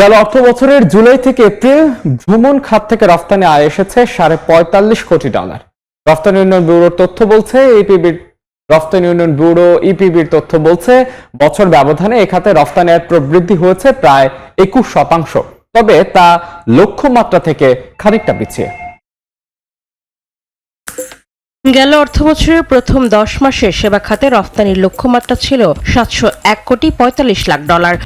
গেল অর্থ বছরের জুলাই থেকে এপ্রিল ভ্রমণ খাত থেকে রফতানি আয় এসেছে $45 কোটি। রফতানি উন্নয়ন ব্যুরোর তথ্য বলছে ইপিবির তথ্য বলছে বছর ব্যবধানে এ খাতে রফতানি আয় প্রবৃদ্ধি হয়েছে প্রায় 21%। তবে তা লক্ষ্যমাত্রা থেকে খানিকটা পিছিয়ে। গেল অর্থবছরের প্রথম 10 মাসে সেবা খাতে রফতানির লক্ষ্যমাত্রা ছিল $701.45 লাখ।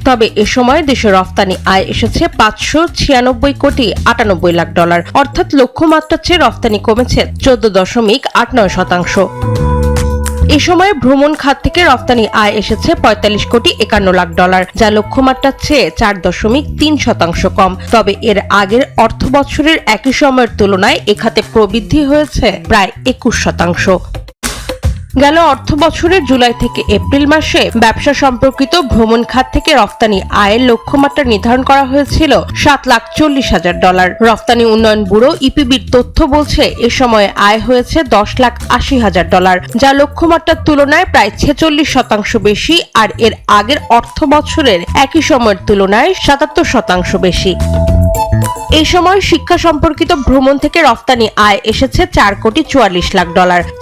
তবে এ সময় দেশে রফতানি আয় এসেছে $596.98 লাখ। অর্থাৎ লক্ষ্যমাত্রার চেয়ে রফতানি কমেছে 14.89%। এ সময় ভ্রমণ খাত থেকে রফতানি আয় এসেছে $45.51 লাখ, যা লক্ষ্যমাত্রার চেয়ে 4.3% কম। তবে এর আগের অর্থ বছরের একই সময়ের তুলনায় এ খাতে প্রবৃদ্ধি হয়েছে প্রায় 21%। গেল অর্থ বছরের জুলাই থেকে এপ্রিল মাসে ব্যবসা সম্পর্কিত ভ্রমণ খাত থেকে রফতানি আয়ের লক্ষ্যমাত্রা নির্ধারণ করা হয়েছিল $7,40,000। রফতানি উন্নয়ন ব্যুরো ইপিবির তথ্য বলছে এ সময়ে আয় হয়েছে $10,80,000, যা লক্ষ্যমাত্রার তুলনায় প্রায় 46% বেশি আর এর আগের অর্থ বছরের একই সময়ের তুলনায় 77% বেশি। এই সময় শিক্ষা সম্পর্কিত ভ্রমণ থেকে রফতানি আয় এসেছে $4.44 লাখ,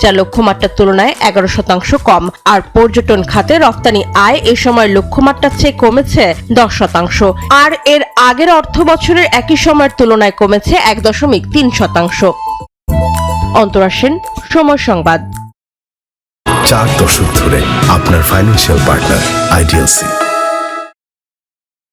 যা লক্ষ্যমাত্রার তুলনায় 11% কম। আর পর্যটন খাতে রফতানি আয় এই সময় লক্ষ্যমাত্রার চেয়ে কমেছে 10%, আর এর আগের অর্থ বছরের একই সময়ের তুলনায় কমেছে 1.3%। অন্তরা সেন, সময় সংবাদ। 4 দশক ধরে আপনার ফাইন্যান্সিয়াল পার্টনার আইডিএলসি।